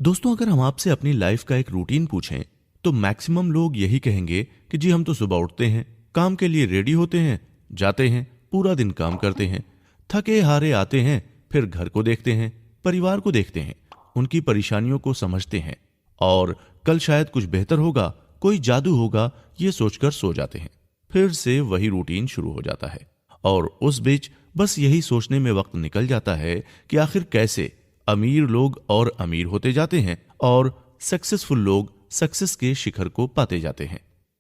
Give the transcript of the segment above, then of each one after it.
दोस्तों, अगर हम आपसे अपनी लाइफ का एक रूटीन पूछें तो मैक्सिमम लोग यही कहेंगे कि जी हम तो सुबह उठते हैं, काम के लिए रेडी होते हैं, जाते हैं, पूरा दिन काम करते हैं, थके हारे आते हैं, फिर घर को देखते हैं, परिवार को देखते हैं, उनकी परेशानियों को समझते हैं और कल शायद कुछ बेहतर होगा, कोई जादू होगा, ये सोचकर सो जाते हैं। फिर से वही रूटीन शुरू हो जाता है और उस बीच बस यही सोचने में वक्त निकल जाता है कि आखिर कैसे अमीर लोग और अमीर होते जाते हैं और सक्सेसफुल लोग सक्सेस के शिखर को पाते जाते हैं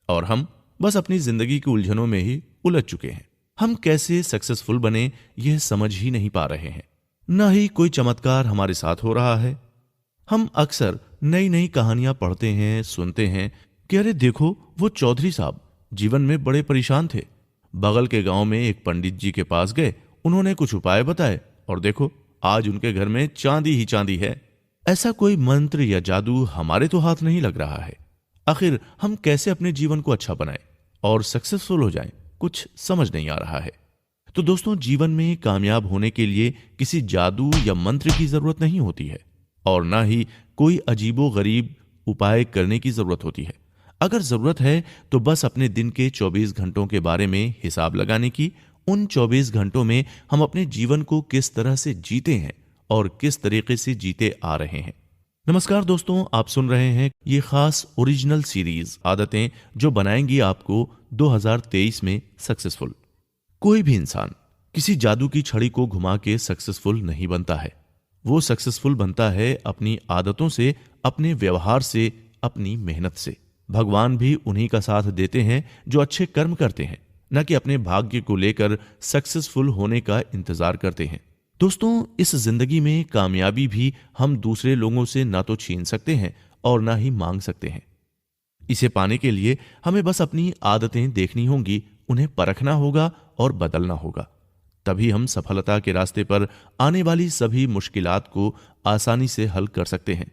और हम बस अपनी जिंदगी की उलझनों में ही उलझ चुके हैं। हम कैसे सक्सेसफुल बने यह समझ ही नहीं पा रहे हैं, ना ही कोई चमत्कार हमारे साथ हो रहा है। हम अक्सर नई नई कहानियां पढ़ते हैं, सुनते हैं कि अरे देखो वो चौधरी साहब जीवन में बड़े परेशान थे, बगल के गांव में एक पंडित जी के पास गए, उन्होंने कुछ उपाय बताए और देखो आज उनके घर में चांदी ही चांदी है। ऐसा कोई मंत्र या जादू हमारे तो हाथ नहीं लग रहा है। आखिर हम कैसे अपने जीवन को अच्छा बनाएं और सक्सेसफुल हो जाएं, कुछ समझ नहीं आ रहा है। तो दोस्तों, जीवन में कामयाब होने के लिए किसी जादू या मंत्र की जरूरत नहीं होती है और ना ही कोई अजीबो गरीब उपाय करने की जरूरत होती है। अगर जरूरत है तो बस अपने दिन के 24 घंटों के बारे में हिसाब लगाने की। उन 24 घंटों में हम अपने जीवन को किस तरह से जीते हैं और किस तरीके से जीते आ रहे हैं। नमस्कार दोस्तों, आप सुन रहे हैं ये खास ओरिजिनल सीरीज आदतें जो बनाएंगी आपको 2023 में सक्सेसफुल। कोई भी इंसान किसी जादू की छड़ी को घुमा के सक्सेसफुल नहीं बनता है। वो सक्सेसफुल बनता है अपनी आदतों से, अपने व्यवहार से, अपनी मेहनत से। भगवान भी उन्हीं का साथ देते हैं जो अच्छे कर्म करते हैं, न कि अपने भाग्य को लेकर सक्सेसफुल होने का इंतजार करते हैं। दोस्तों, इस जिंदगी में कामयाबी भी हम दूसरे लोगों से ना तो छीन सकते हैं और ना ही मांग सकते हैं। इसे पाने के लिए हमें बस अपनी आदतें देखनी होंगी, उन्हें परखना होगा और बदलना होगा। तभी हम सफलता के रास्ते पर आने वाली सभी मुश्किलात को आसानी से हल कर सकते हैं।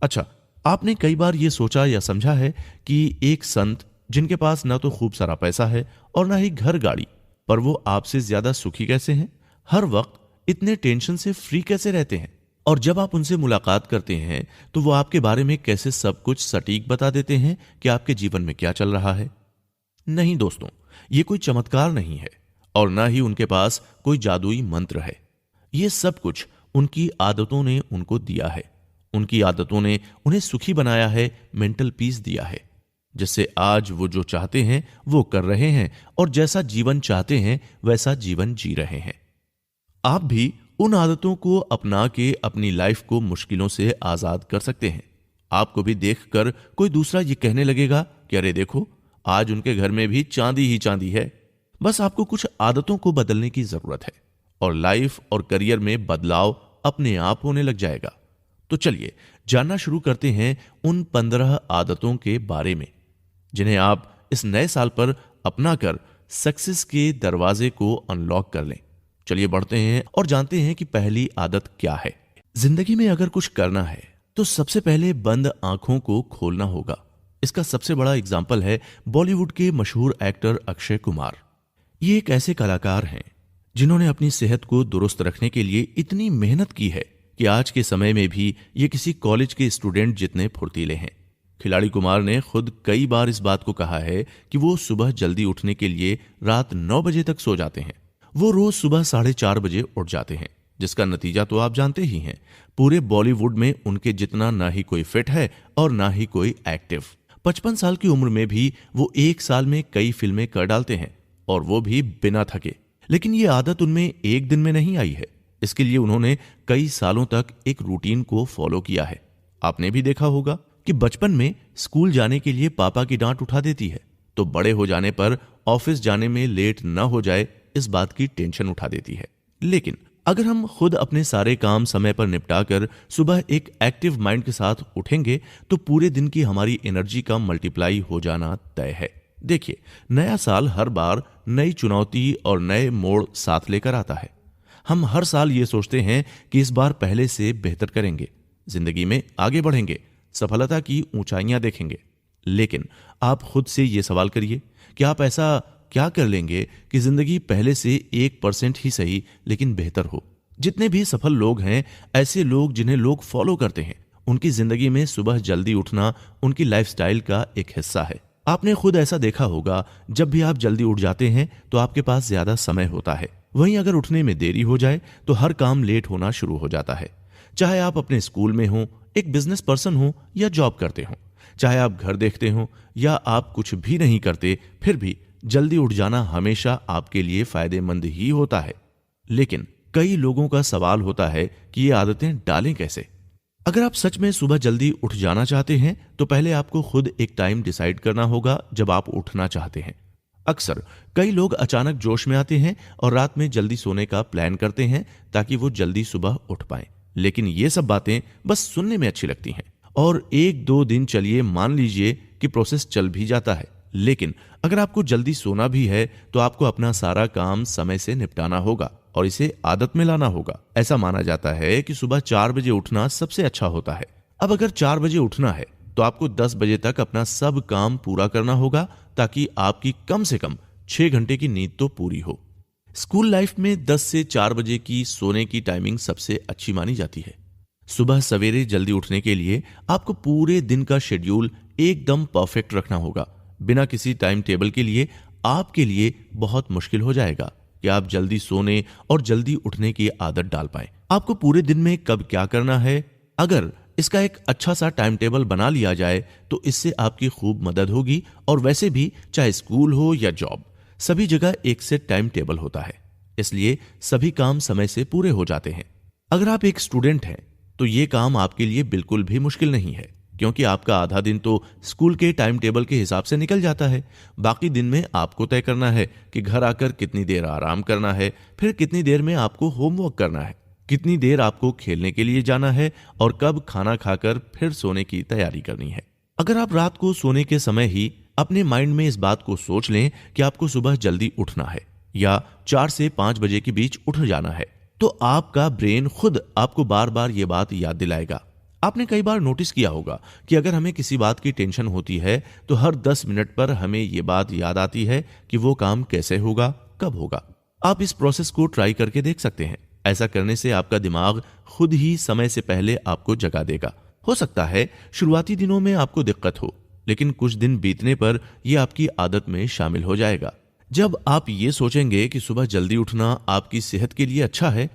अच्छा, आपने कई बार यह सोचा या समझा है कि एक संत जिनके पास ना तो खूब सारा पैसा है और ना ही घर गाड़ी, पर वो आपसे ज्यादा सुखी कैसे हैं, हर वक्त इतने टेंशन से फ्री कैसे रहते हैं, और जब आप उनसे मुलाकात करते हैं तो वो आपके बारे में कैसे सब कुछ सटीक बता देते हैं कि आपके जीवन में क्या चल रहा है। नहीं दोस्तों, ये कोई चमत्कार नहीं है और ना ही उनके पास कोई जादुई मंत्र है। ये सब कुछ उनकी आदतों ने उनको दिया है। उनकी आदतों ने उन्हें सुखी बनाया है, मेंटल पीस दिया है, जिससे आज वो जो चाहते हैं वो कर रहे हैं और जैसा जीवन चाहते हैं वैसा जीवन जी रहे हैं। आप भी उन आदतों को अपना के अपनी लाइफ को मुश्किलों से आजाद कर सकते हैं। आपको भी देखकर कोई दूसरा ये कहने लगेगा कि अरे देखो आज उनके घर में भी चांदी ही चांदी है। बस आपको कुछ आदतों को बदलने की जरूरत है और लाइफ और करियर में बदलाव अपने आप होने लग जाएगा। तो चलिए जानना शुरू करते हैं उन 15 आदतों के बारे में जिन्हें आप इस नए साल पर अपनाकर सक्सेस के दरवाजे को अनलॉक कर लें। चलिए बढ़ते हैं और जानते हैं कि पहली आदत क्या है। जिंदगी में अगर कुछ करना है तो सबसे पहले बंद आंखों को खोलना होगा। इसका सबसे बड़ा एग्जाम्पल है बॉलीवुड के मशहूर एक्टर अक्षय कुमार। ये एक ऐसे कलाकार हैं जिन्होंने अपनी सेहत को दुरुस्त रखने के लिए इतनी मेहनत की है कि आज के समय में भी ये किसी कॉलेज के स्टूडेंट जितने फुर्तीले हैं। खिलाड़ी कुमार ने खुद कई बार इस बात को कहा है कि वो सुबह जल्दी उठने के लिए रात 9 बजे तक सो जाते हैं। वो रोज सुबह 4:30 बजे उठ जाते हैं, जिसका नतीजा तो आप जानते ही हैं। पूरे बॉलीवुड में उनके जितना ना ही कोई फिट है और ना ही कोई एक्टिव। 55 साल की उम्र में भी वो एक साल में कई फिल्में कर डालते हैं और वो भी बिना थके। लेकिन ये आदत उनमें एक दिन में नहीं आई है। इसके लिए उन्होंने कई सालों तक एक रूटीन को फॉलो किया है। आपने भी देखा होगा कि बचपन में स्कूल जाने के लिए पापा की डांट उठा देती है, तो बड़े हो जाने पर ऑफिस जाने में लेट न हो जाए इस बात की टेंशन उठा देती है। लेकिन अगर हम खुद अपने सारे काम समय पर निपटाकर सुबह एक एक्टिव माइंड के साथ उठेंगे तो पूरे दिन की हमारी एनर्जी का मल्टीप्लाई हो जाना तय है। देखिए, नया साल हर बार नई चुनौती और नए मोड़ साथ लेकर आता है। हम हर साल ये सोचते हैं कि इस बार पहले से बेहतर करेंगे, जिंदगी में आगे बढ़ेंगे, सफलता की ऊंचाइयां देखेंगे। लेकिन आप खुद से ये सवाल करिए कि आप ऐसा क्या कर लेंगे कि जिंदगी पहले से 1% ही सही लेकिन बेहतर हो। जितने भी सफल लोग हैं, ऐसे लोग जिन्हें लोग फॉलो करते हैं, उनकी जिंदगी में सुबह जल्दी उठना उनकी लाइफस्टाइल का एक हिस्सा है। आपने खुद ऐसा देखा होगा, जब भी आप जल्दी उठ जाते हैं तो आपके पास ज्यादा समय होता है। वहीं अगर उठने में देरी हो जाए तो हर काम लेट होना शुरू हो जाता है। चाहे आप अपने स्कूल में हो, एक बिजनेस पर्सन हो या जॉब करते हो, चाहे आप घर देखते हो या आप कुछ भी नहीं करते, फिर भी जल्दी उठ जाना हमेशा आपके लिए फायदेमंद ही होता है। लेकिन कई लोगों का सवाल होता है कि ये आदतें डालें कैसे। अगर आप सच में सुबह जल्दी उठ जाना चाहते हैं तो पहले आपको खुद एक टाइम डिसाइड करना होगा जब आप उठना चाहते हैं। अक्सर कई लोग अचानक जोश में आते हैं और रात में जल्दी सोने का प्लान करते हैं ताकि वो जल्दी सुबह उठ पाएं। लेकिन ये सब बातें बस सुनने में अच्छी लगती हैं और एक दो दिन चलिए मान लीजिए कि प्रोसेस चल भी जाता है। लेकिन अगर आपको जल्दी सोना भी है तो आपको अपना सारा काम समय से निपटाना होगा और इसे आदत में लाना होगा। ऐसा माना जाता है कि सुबह 4 बजे उठना सबसे अच्छा होता है। अब अगर 4 बजे उठना है तो आपको 10 बजे तक अपना सब काम पूरा करना होगा ताकि आपकी कम से कम 6 घंटे की नींद तो पूरी हो। स्कूल लाइफ में 10 से 4 बजे की सोने की टाइमिंग सबसे अच्छी मानी जाती है। सुबह सवेरे जल्दी उठने के लिए आपको पूरे दिन का शेड्यूल एकदम परफेक्ट रखना होगा। बिना किसी टाइम टेबल के लिए आपके लिए बहुत मुश्किल हो जाएगा कि आप जल्दी सोने और जल्दी उठने की आदत डाल पाएं। आपको पूरे दिन में कब क्या करना है, अगर इसका एक अच्छा सा टाइम टेबल बना लिया जाए तो इससे आपकी खूब मदद होगी। और वैसे भी चाहे स्कूल हो या जॉब, सभी जगह एक से टाइम टेबल होता है, इसलिए सभी काम समय से पूरे हो जाते हैं। अगर आप एक स्टूडेंट हैं तो ये काम आपके लिए बिल्कुल भी मुश्किल नहीं है, क्योंकि आपका आधा दिन तो स्कूल के टाइम टेबल के हिसाब से निकल जाता है। बाकी दिन में आपको तय करना है कि घर आकर कितनी देर आराम करना है, फिर कितनी देर में आपको होमवर्क करना है, कितनी देर आपको खेलने के लिए जाना है और कब खाना खाकर फिर सोने की तैयारी करनी है। अगर आप रात को सोने के समय ही अपने माइंड में इस बात को सोच लें कि आपको सुबह जल्दी उठना है या 4 से 5 बजे के बीच उठ जाना है, तो आपका ब्रेन खुद आपको बार बार ये बात याद दिलाएगा। आपने कई बार नोटिस किया होगा कि अगर हमें किसी बात की टेंशन होती है तो हर 10 मिनट पर हमें ये बात याद आती है कि वो काम कैसे होगा, कब होगा। आप इस प्रोसेस को ट्राई करके देख सकते हैं। ऐसा करने से आपका दिमाग खुद ही समय से पहले आपको जगा देगा। हो सकता है शुरुआती दिनों में आपको दिक्कत हो, लेकिन कुछ दिन बीतने पर यह आपकी आदत में शामिल हो जाएगा। जब आप ये सोचेंगे कि सुबह जल्दी उठना आपकी सेहत के लिए अच्छा है,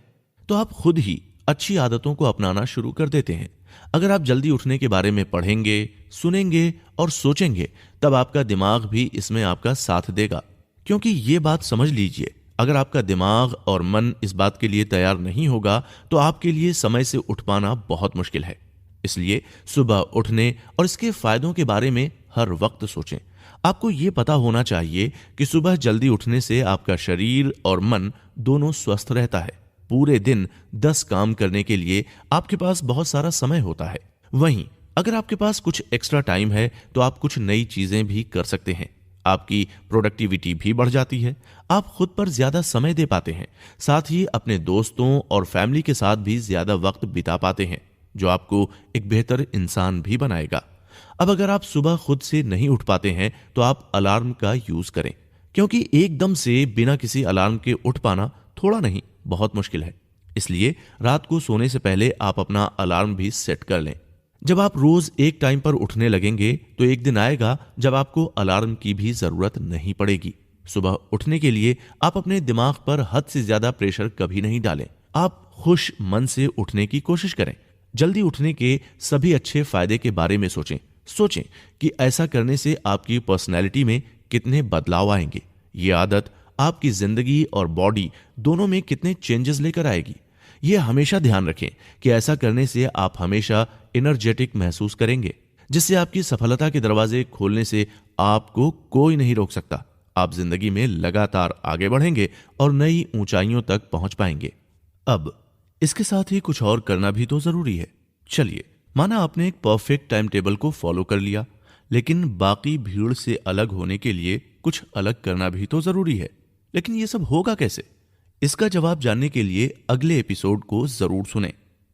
तो आप खुद ही अच्छी आदतों को अपनाना शुरू कर देते हैं। अगर आप जल्दी उठने के बारे में पढ़ेंगे, सुनेंगे और सोचेंगे, तब आपका दिमाग भी इसमें आपका साथ देगा। क्योंकि ये बात समझ लीजिए, अगर आपका दिमाग और मन इस बात के लिए तैयार नहीं होगा तो आपके लिए समय से उठ पाना बहुत मुश्किल है। इसलिए सुबह उठने और इसके फायदों के बारे में हर वक्त सोचें। आपको ये पता होना चाहिए कि सुबह जल्दी उठने से आपका शरीर और मन दोनों स्वस्थ रहता है। पूरे दिन 10 काम करने के लिए आपके पास बहुत सारा समय होता है। वहीं अगर आपके पास कुछ एक्स्ट्रा टाइम है तो आप कुछ नई चीजें भी कर सकते हैं। आपकी प्रोडक्टिविटी भी बढ़ जाती है, आप खुद पर ज्यादा समय दे पाते हैं, साथ ही अपने दोस्तों और फैमिली के साथ भी ज्यादा वक्त बिता पाते हैं, जो आपको एक बेहतर इंसान भी बनाएगा। अब अगर आप सुबह खुद से नहीं उठ पाते हैं तो आप अलार्म का यूज करें, क्योंकि एकदम से बिना किसी अलार्म के उठ पाना थोड़ा नहीं बहुत मुश्किल है। इसलिए रात को सोने से पहले आप अपना अलार्म भी सेट कर लें। जब आप रोज एक टाइम पर उठने लगेंगे तो एक दिन आएगा जब आपको अलार्म की भी जरूरत नहीं पड़ेगी। सुबह उठने के लिए आप अपने दिमाग पर हद से ज्यादा प्रेशर कभी नहीं डालें। आप खुश मन से उठने की कोशिश करें। जल्दी उठने के सभी अच्छे फायदे के बारे में सोचें कि ऐसा करने से आपकी पर्सनैलिटी में कितने बदलाव आएंगे। ये आदत आपकी जिंदगी और बॉडी दोनों में कितने चेंजेस लेकर आएगी। यह हमेशा ध्यान रखें कि ऐसा करने से आप हमेशा एनर्जेटिक महसूस करेंगे, जिससे आपकी सफलता के दरवाजे खोलने से आपको कोई नहीं रोक सकता। आप जिंदगी में लगातार आगे बढ़ेंगे और नई ऊंचाइयों तक पहुंच पाएंगे। अब इसके साथ ही कुछ और करना भी तो जरूरी है। चलिए, माना आपने एक परफेक्ट टाइम टेबल को फॉलो कर लिया, लेकिन बाकी भीड़ से अलग होने के लिए कुछ अलग करना भी तो जरूरी है। लेकिन ये सब होगा कैसे? इसका जवाब जानने के लिए अगले एपिसोड को जरूर सुनें।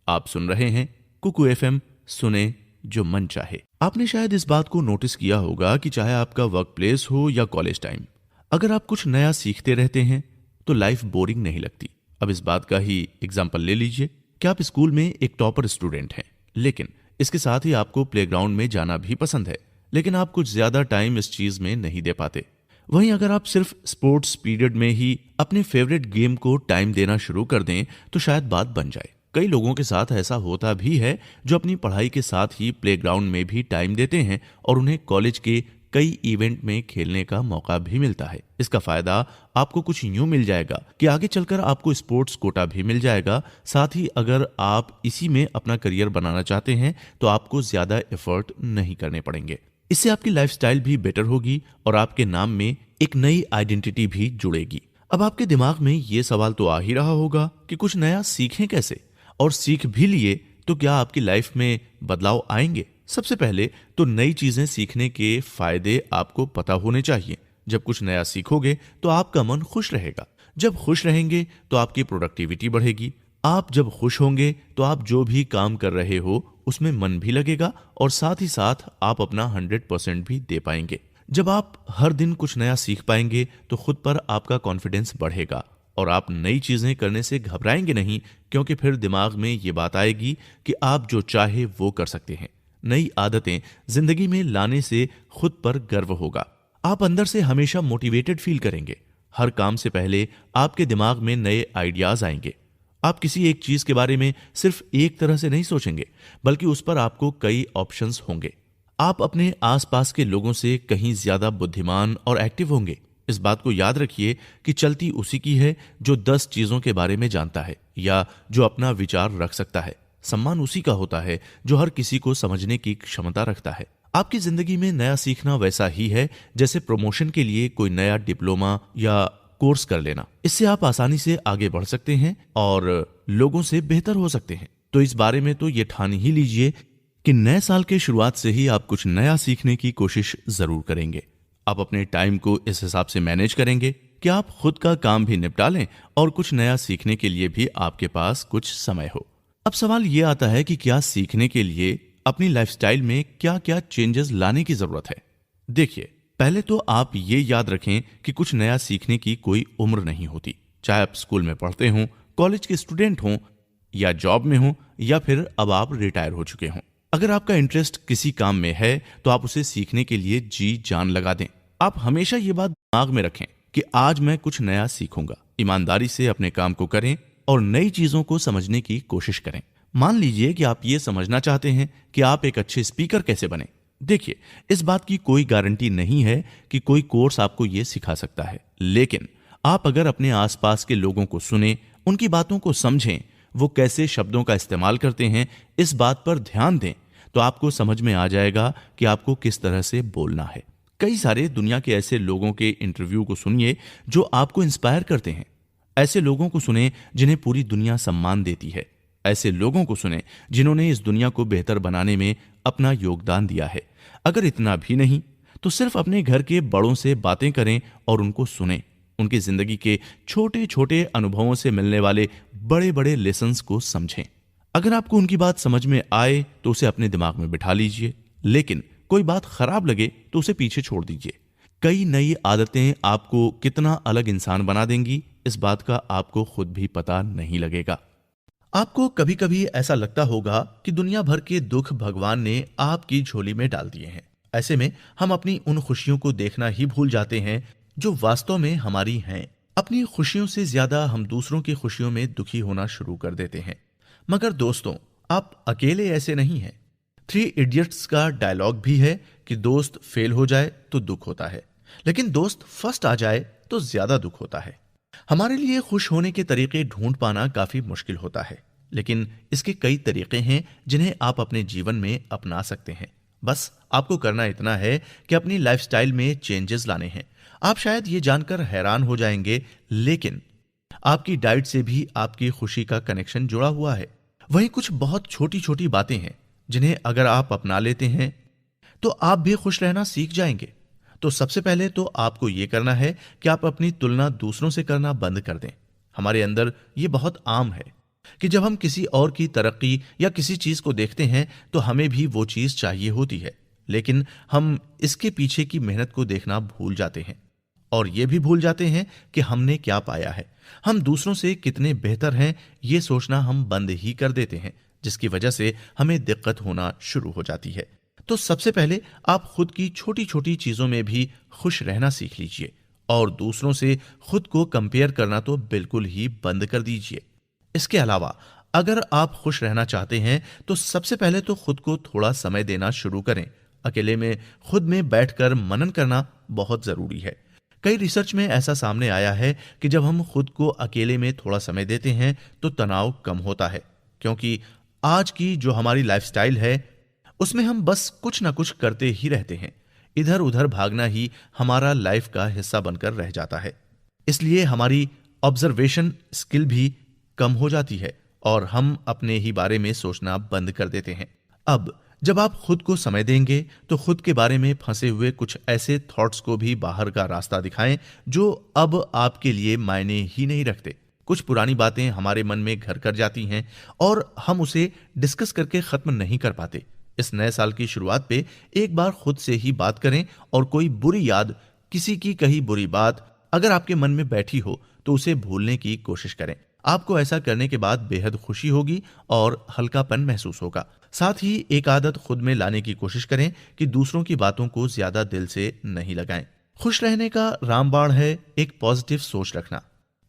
आप सुन रहे हैं कुकू एफएम, सुने जो मन चाहे। आपने शायद इस बात को नोटिस किया होगा कि चाहे आपका वर्क प्लेस हो या कॉलेज टाइम, अगर आप कुछ नया सीखते रहते हैं तो लाइफ बोरिंग नहीं लगती। अब इस बात का ही एग्जाम्पल ले लीजिए कि आप स्कूल में एक टॉपर स्टूडेंट हैं, लेकिन इसके साथ ही आपको प्लेग्राउंड में जाना भी पसंद है, लेकिन आप कुछ ज्यादा टाइम इस चीज में नहीं दे पाते। वहीं अगर आप सिर्फ स्पोर्ट्स पीरियड में ही अपने फेवरेट गेम को टाइम देना शुरू कर दें तो शायद बात बन जाए। कई लोगों के साथ ऐसा होता भी है जो अपनी पढ़ाई के साथ ही प्लेग्राउंड में भी टाइम देते हैं और उन्हें कॉलेज के कई इवेंट में खेलने का मौका भी मिलता है। इसका फायदा आपको कुछ यूं मिल जाएगा कि आगे चलकर आपको स्पोर्ट्स कोटा भी मिल जाएगा। साथ ही अगर आप इसी में अपना करियर बनाना चाहते हैं तो आपको ज्यादा एफर्ट नहीं करने पड़ेंगे। इससे आपकी लाइफस्टाइल भी बेटर होगी और आपके नाम में एक नई आइडेंटिटी भी जुड़ेगी। अब आपके दिमाग में ये सवाल तो आ ही रहा होगा कि कुछ नया सीखें कैसे, और सीख भी लिए तो क्या आपकी लाइफ में बदलाव आएंगे। सबसे पहले तो नई चीजें सीखने के फायदे आपको पता होने चाहिए। जब कुछ नया सीखोगे तो आपका मन खुश रहेगा। जब खुश रहेंगे तो आपकी प्रोडक्टिविटी बढ़ेगी। आप जब खुश होंगे तो आप जो भी काम कर रहे हो उसमें मन भी लगेगा और साथ ही साथ आप अपना 100% भी दे पाएंगे। जब आप हर दिन कुछ नया सीख पाएंगे तो खुद पर आपका कॉन्फिडेंस बढ़ेगा और आप नई चीजें करने से घबराएंगे नहीं, क्योंकि फिर दिमाग में ये बात आएगी कि आप जो चाहे वो कर सकते हैं। नई आदतें जिंदगी में लाने से खुद पर गर्व होगा। आप अंदर से हमेशा मोटिवेटेड फील करेंगे। हर काम से पहले आपके दिमाग में नए आइडियाज आएंगे। आप किसी एक चीज के बारे में सिर्फ एक तरह से नहीं सोचेंगे, बल्कि उस पर आपको कई ऑप्शंस होंगे। आप अपने आसपास के लोगों से कहीं ज्यादा बुद्धिमान और एक्टिव होंगे। इस बात को याद रखिए कि चलती उसी की है जो 10 चीजों के बारे में जानता है या जो अपना विचार रख सकता है। सम्मान उसी का होता है जो हर किसी को समझने की क्षमता रखता है। आपकी जिंदगी में नया सीखना वैसा ही है जैसे प्रमोशन के लिए कोई नया डिप्लोमा या कोर्स कर लेना। इससे आप आसानी से आगे बढ़ सकते हैं और लोगों से बेहतर हो सकते हैं। तो इस बारे में तो ये ठान ही लीजिए कि नए साल के शुरुआत से ही आप कुछ नया सीखने की कोशिश जरूर करेंगे। आप अपने टाइम को इस हिसाब से मैनेज करेंगे कि आप खुद का काम भी निपटा लें और कुछ नया सीखने के लिए भी आपके पास कुछ समय हो। अब सवाल ये आता है कि क्या सीखने के लिए अपनी लाइफस्टाइल में क्या क्या चेंजेस लाने की जरूरत है। देखिए, पहले तो आप ये याद रखें कि कुछ नया सीखने की कोई उम्र नहीं होती। चाहे आप स्कूल में पढ़ते हों, कॉलेज के स्टूडेंट हों या जॉब में हों या फिर अब आप रिटायर हो चुके हों। अगर आपका इंटरेस्ट किसी काम में है तो आप उसे सीखने के लिए जी जान लगा दें। आप हमेशा ये बात दिमाग में रखें कि आज मैं कुछ नया सीखूंगा। ईमानदारी से अपने काम को करें और नई चीजों को समझने की कोशिश करें। मान लीजिए कि आप ये समझना चाहते हैं कि आप एक अच्छे स्पीकर कैसे बने। देखिए, इस बात की कोई गारंटी नहीं है कि कोई कोर्स आपको ये सिखा सकता है, लेकिन आप अगर अपने आसपास के लोगों को सुने, उनकी बातों को समझें, वो कैसे शब्दों का इस्तेमाल करते हैं, इस बात पर ध्यान दें, तो आपको समझ में आ जाएगा कि आपको किस तरह से बोलना है। कई सारे दुनिया के ऐसे लोगों के इंटरव्यू को सुनिए जो आपको इंस्पायर करते हैं। ऐसे लोगों को सुने जिन्हें पूरी दुनिया सम्मान देती है। ऐसे लोगों को सुने जिन्होंने इस दुनिया को बेहतर बनाने में अपना योगदान दिया है। अगर इतना भी नहीं तो सिर्फ अपने घर के बड़ों से बातें करें और उनको सुनें। उनकी जिंदगी के छोटे छोटे अनुभवों से मिलने वाले बड़े बड़े लेसन्स को समझें। अगर आपको उनकी बात समझ में आए तो उसे अपने दिमाग में बिठा लीजिए, लेकिन कोई बात खराब लगे तो उसे पीछे छोड़ दीजिए। कई नई आदतें आपको कितना अलग इंसान बना देंगी, इस बात का आपको खुद भी पता नहीं लगेगा। आपको कभी कभी ऐसा लगता होगा कि दुनिया भर के दुख भगवान ने आपकी झोली में डाल दिए हैं। ऐसे में हम अपनी उन खुशियों को देखना ही भूल जाते हैं जो वास्तव में हमारी हैं। अपनी खुशियों से ज्यादा हम दूसरों की खुशियों में दुखी होना शुरू कर देते हैं। मगर दोस्तों, आप अकेले ऐसे नहीं हैं। 3 इडियट्स का डायलॉग भी है कि दोस्त फेल हो जाए तो दुख होता है, लेकिन दोस्त फर्स्ट आ जाए तो ज्यादा दुख होता है। हमारे लिए खुश होने के तरीके ढूंढ पाना काफी मुश्किल होता है, लेकिन इसके कई तरीके हैं जिन्हें आप अपने जीवन में अपना सकते हैं। बस आपको करना इतना है कि अपनी लाइफस्टाइल में चेंजेस लाने हैं। आप शायद ये जानकर हैरान हो जाएंगे, लेकिन आपकी डाइट से भी आपकी खुशी का कनेक्शन जुड़ा हुआ है। वहीं कुछ बहुत छोटी छोटी बातें हैं जिन्हें अगर आप अपना लेते हैं तो आप भी खुश रहना सीख जाएंगे। तो सबसे पहले तो आपको यह करना है कि आप अपनी तुलना दूसरों से करना बंद कर दें। हमारे अंदर यह बहुत आम है कि जब हम किसी और की तरक्की या किसी चीज को देखते हैं तो हमें भी वो चीज चाहिए होती है, लेकिन हम इसके पीछे की मेहनत को देखना भूल जाते हैं और ये भी भूल जाते हैं कि हमने क्या पाया है। हम दूसरों से कितने बेहतर हैं ये सोचना हम बंद ही कर देते हैं। जिसकी वजह से हमें दिक्कत होना शुरू हो जाती है। तो सबसे पहले आप खुद की छोटी छोटी चीजों में भी खुश रहना सीख लीजिए और दूसरों से खुद को कंपेयर करना तो बिल्कुल ही बंद कर दीजिए। इसके अलावा अगर आप खुश रहना चाहते हैं तो सबसे पहले तो खुद को थोड़ा समय देना शुरू करें। अकेले में खुद में बैठकर मनन करना बहुत जरूरी है। कई रिसर्च में ऐसा सामने आया है कि जब हम खुद को अकेले में थोड़ा समय देते हैं तो तनाव कम होता है, क्योंकि आज की जो हमारी लाइफस्टाइल है उसमें हम बस कुछ ना कुछ करते ही रहते हैं। इधर उधर भागना ही हमारा लाइफ का हिस्सा बनकर रह जाता है। इसलिए हमारी ऑब्जर्वेशन स्किल भी कम हो जाती है और हम अपने ही बारे में सोचना बंद कर देते हैं। अब जब आप खुद को समय देंगे तो खुद के बारे में फंसे हुए कुछ ऐसे थॉट्स को भी बाहर का रास्ता दिखाएं जो अब आपके लिए मायने ही नहीं रखते। कुछ पुरानी बातें हमारे मन में घर कर जाती हैं और हम उसे डिस्कस करके खत्म नहीं कर पाते। इस नए साल की शुरुआत पे एक बार खुद से ही बात करें और कोई बुरी याद, किसी की कही बुरी बात अगर आपके मन में बैठी हो तो उसे भूलने की कोशिश करें। आपको ऐसा करने के बाद बेहद खुशी होगी और हल्कापन महसूस होगा। साथ ही एक आदत खुद में लाने की कोशिश करें कि दूसरों की बातों को ज्यादा दिल से नहीं लगाएं। खुश रहने का रामबाण है एक पॉजिटिव सोच रखना।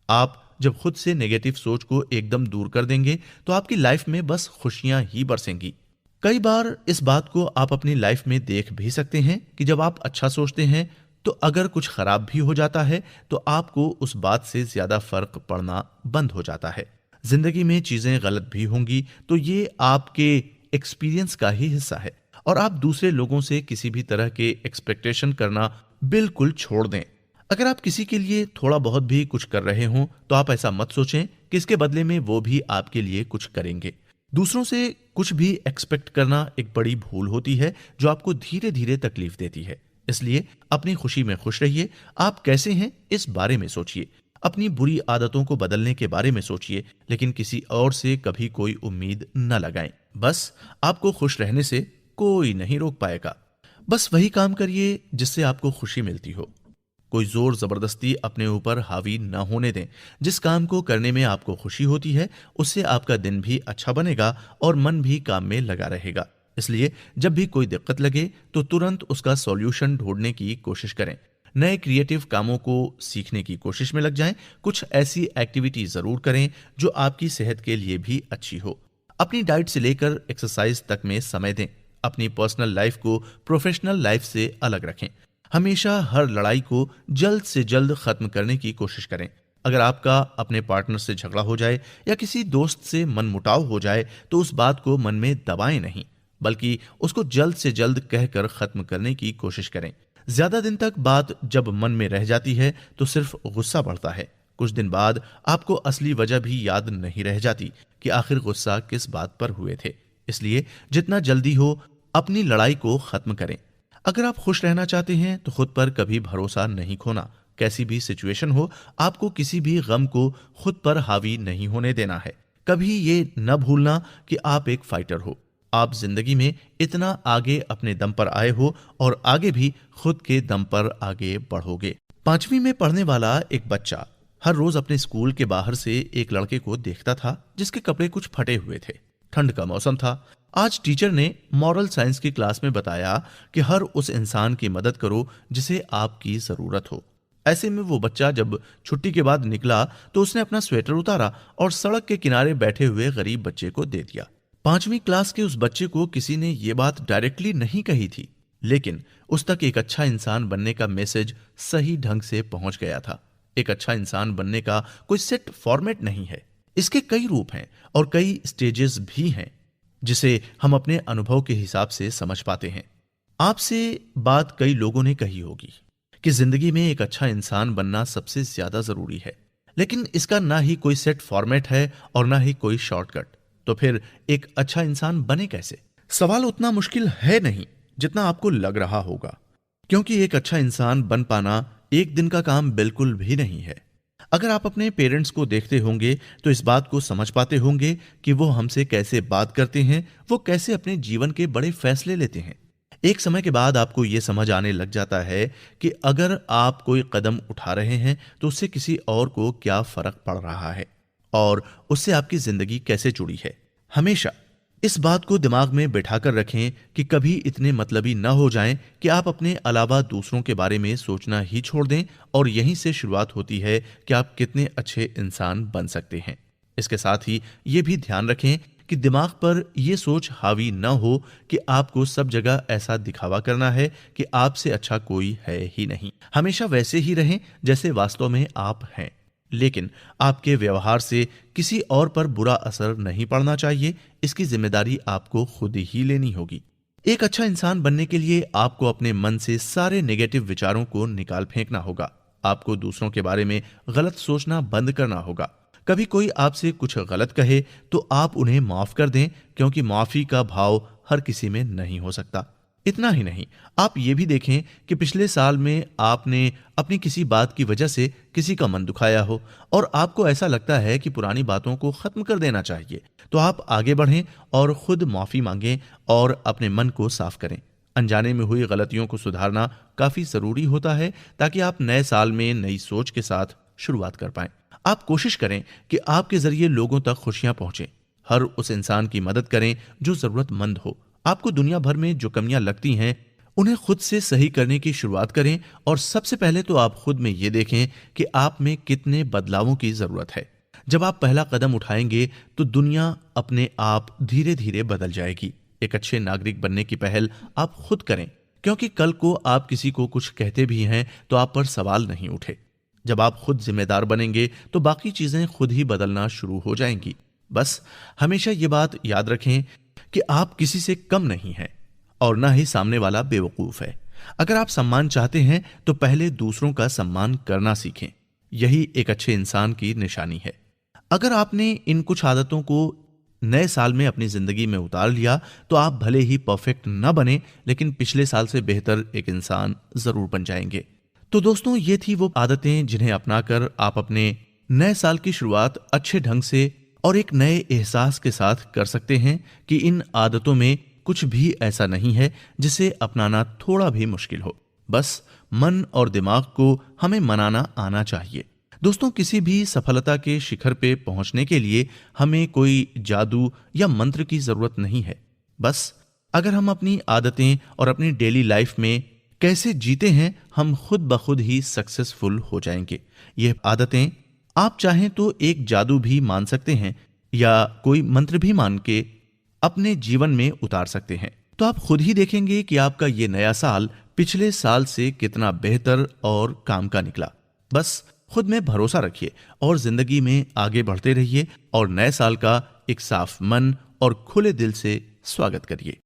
आप जब खुद से नेगेटिव सोच को एकदम दूर कर देंगे तो आपकी लाइफ में बस खुशियां ही बरसेंगी। कई बार इस बात को आप अपनी लाइफ में देख भी सकते हैं कि जब आप अच्छा सोचते हैं तो अगर कुछ खराब भी हो जाता है तो आपको उस बात से ज्यादा फर्क पड़ना बंद हो जाता है। जिंदगी में चीजें गलत भी होंगी तो ये आपके एक्सपीरियंस का ही हिस्सा है और आप दूसरे लोगों से किसी भी तरह के एक्सपेक्टेशन करना बिल्कुल छोड़ दें। अगर आप किसी के लिए थोड़ा बहुत भी कुछ कर रहे हों तो आप ऐसा मत सोचें कि इसके बदले में वो भी आपके लिए कुछ करेंगे। दूसरों से कुछ भी एक्सपेक्ट करना एक बड़ी भूल होती है जो आपको धीरे धीरे तकलीफ देती है। इसलिए अपनी खुशी में खुश रहिए। आप कैसे हैं इस बारे में सोचिए। अपनी बुरी आदतों को बदलने के बारे में सोचिए, लेकिन किसी और से कभी कोई उम्मीद न लगाएं। बस आपको खुश रहने से कोई नहीं रोक पाएगा। बस वही काम करिए जिससे आपको खुशी मिलती हो। कोई जोर जबरदस्ती अपने ऊपर हावी न होने दें। जिस काम को करने में आपको खुशी होती है उससे आपका दिन भी अच्छा बनेगा और मन भी काम में लगा रहेगा। इसलिए जब भी कोई दिक्कत लगे तो तुरंत उसका सॉल्यूशन ढूंढने की कोशिश करें। नए क्रिएटिव कामों को सीखने की कोशिश में लग जाएं। कुछ ऐसी एक्टिविटी जरूर करें जो आपकी सेहत के लिए भी अच्छी हो। अपनी डाइट से लेकर एक्सरसाइज तक में समय दें। अपनी पर्सनल लाइफ को प्रोफेशनल लाइफ से अलग रखें। हमेशा हर लड़ाई को जल्द से जल्द खत्म करने की कोशिश करें। अगर आपका अपने पार्टनर से झगड़ा हो जाए या किसी दोस्त से मनमुटाव हो जाए तो उस बात को मन में दबाएं नहीं, बल्कि उसको जल्द से जल्द कहकर खत्म करने की कोशिश करें। ज्यादा दिन तक बात जब मन में रह जाती है तो सिर्फ गुस्सा बढ़ता है। कुछ दिन बाद आपको असली वजह भी याद नहीं रह जाती कि आखिर गुस्सा किस बात पर हुए थे। इसलिए जितना जल्दी हो अपनी लड़ाई को खत्म करें। अगर आप खुश रहना चाहते हैं तो खुद पर कभी भरोसा नहीं खोना। कैसी भी सिचुएशन हो आपको किसी भी गम को खुद पर हावी नहीं होने देना है। कभी ये न भूलना कि आप एक फाइटर हो। आप जिंदगी में इतना आगे अपने दम पर आए हो और आगे भी खुद के दम पर आगे बढ़ोगे। 5वीं में पढ़ने वाला एक बच्चा हर रोज अपने स्कूल के बाहर से एक लड़के को देखता था जिसके कपड़े कुछ फटे हुए थे। ठंड का मौसम था। आज टीचर ने मॉरल साइंस की क्लास में बताया कि हर उस इंसान की मदद करो जिसे आपकी जरूरत हो। ऐसे में वो बच्चा जब छुट्टी के बाद निकला तो उसने अपना स्वेटर उतारा और सड़क के किनारे बैठे हुए गरीब बच्चे को दे दिया। 5वीं क्लास के उस बच्चे को किसी ने ये बात डायरेक्टली नहीं कही थी, लेकिन उस तक एक अच्छा इंसान बनने का मैसेज सही ढंग से पहुंच गया था। एक अच्छा इंसान बनने का कोई सेट फॉर्मेट नहीं है। इसके कई रूप हैं और कई स्टेजेस भी हैं जिसे हम अपने अनुभव के हिसाब से समझ पाते हैं। आपसे बात कई लोगों ने कही होगी कि जिंदगी में एक अच्छा इंसान बनना सबसे ज्यादा जरूरी है, लेकिन इसका ना ही कोई सेट फॉर्मेट है और ना ही कोई शॉर्टकट। तो फिर एक अच्छा इंसान बने कैसे? सवाल उतना मुश्किल है नहीं जितना आपको लग रहा होगा, क्योंकि एक अच्छा इंसान बन पाना एक दिन का काम बिल्कुल भी नहीं है। अगर आप अपने पेरेंट्स को देखते होंगे तो इस बात को समझ पाते होंगे कि वो हमसे कैसे बात करते हैं, वो कैसे अपने जीवन के बड़े फैसले लेते हैं। एक समय के बाद आपको ये समझ आने लग जाता है कि अगर आप कोई कदम उठा रहे हैं तो उससे किसी और को क्या फर्क पड़ रहा है और उससे आपकी जिंदगी कैसे जुड़ी है। हमेशा इस बात को दिमाग में बिठाकर रखें कि कभी इतने मतलबी न हो जाएं कि आप अपने अलावा दूसरों के बारे में सोचना ही छोड़ दें, और यहीं से शुरुआत होती है कि आप कितने अच्छे इंसान बन सकते हैं। इसके साथ ही ये भी ध्यान रखें कि दिमाग पर यह सोच हावी न हो कि आपको सब जगह ऐसा दिखावा करना है कि आपसे अच्छा कोई है ही नहीं। हमेशा वैसे ही रहें जैसे वास्तव में आप हैं, लेकिन आपके व्यवहार से किसी और पर बुरा असर नहीं पड़ना चाहिए। इसकी जिम्मेदारी आपको खुद ही लेनी होगी। एक अच्छा इंसान बनने के लिए आपको अपने मन से सारे नेगेटिव विचारों को निकाल फेंकना होगा। आपको दूसरों के बारे में गलत सोचना बंद करना होगा। कभी कोई आपसे कुछ गलत कहे तो आप उन्हें माफ कर दें, क्योंकि माफी का भाव हर किसी में नहीं हो सकता। इतना ही नहीं, आप ये भी देखें कि पिछले साल में आपने अपनी किसी बात की वजह से किसी का मन दुखाया हो और आपको ऐसा लगता है कि पुरानी बातों को खत्म कर देना चाहिए, तो आप आगे बढ़ें और खुद माफी मांगें और अपने मन को साफ करें। अनजाने में हुई गलतियों को सुधारना काफी जरूरी होता है, ताकि आप नए साल में नई सोच के साथ शुरुआत कर पाएं। आप कोशिश करें कि आपके जरिए लोगों तक खुशियां पहुंचे। हर उस इंसान की मदद करें जो जरूरतमंद हो। आपको दुनिया भर में जो कमियां लगती हैं उन्हें खुद से सही करने की शुरुआत करें, और सबसे पहले तो आप खुद में ये देखें कि आप में कितने बदलावों की जरूरत है। जब आप पहला कदम उठाएंगे तो दुनिया अपने आप धीरे धीरे बदल जाएगी। एक अच्छे नागरिक बनने की पहल आप खुद करें, क्योंकि कल को आप किसी को कुछ कहते भी हैं तो आप पर सवाल नहीं उठे। जब आप खुद जिम्मेदार बनेंगे तो बाकी चीजें खुद ही बदलना शुरू हो जाएंगी। बस हमेशा ये बात याद रखें कि आप किसी से कम नहीं हैं और ना ही सामने वाला बेवकूफ है। अगर आप सम्मान चाहते हैं तो पहले दूसरों का सम्मान करना सीखें। यही एक अच्छे इंसान की निशानी है। अगर आपने इन कुछ आदतों को नए साल में अपनी जिंदगी में उतार लिया तो आप भले ही परफेक्ट न बने, लेकिन पिछले साल से बेहतर एक इंसान जरूर बन जाएंगे। तो दोस्तों, ये थी वो आदतें जिन्हें अपनाकर आप अपने नए साल की शुरुआत अच्छे ढंग से और एक नए एहसास के साथ कर सकते हैं कि इन आदतों में कुछ भी ऐसा नहीं है जिसे अपनाना थोड़ा भी मुश्किल हो। बस मन और दिमाग को हमें मनाना आना चाहिए। दोस्तों, किसी भी सफलता के शिखर पे पहुंचने के लिए हमें कोई जादू या मंत्र की जरूरत नहीं है। बस अगर हम अपनी आदतें और अपनी डेली लाइफ में कैसे जीते हैं, हम खुद ब खुद ही सक्सेसफुल हो जाएंगे। ये आदतें आप चाहें तो एक जादू भी मान सकते हैं या कोई मंत्र भी मान के अपने जीवन में उतार सकते हैं। तो आप खुद ही देखेंगे कि आपका ये नया साल पिछले साल से कितना बेहतर और काम का निकला। बस खुद में भरोसा रखिए और जिंदगी में आगे बढ़ते रहिए और नए साल का एक साफ मन और खुले दिल से स्वागत करिए।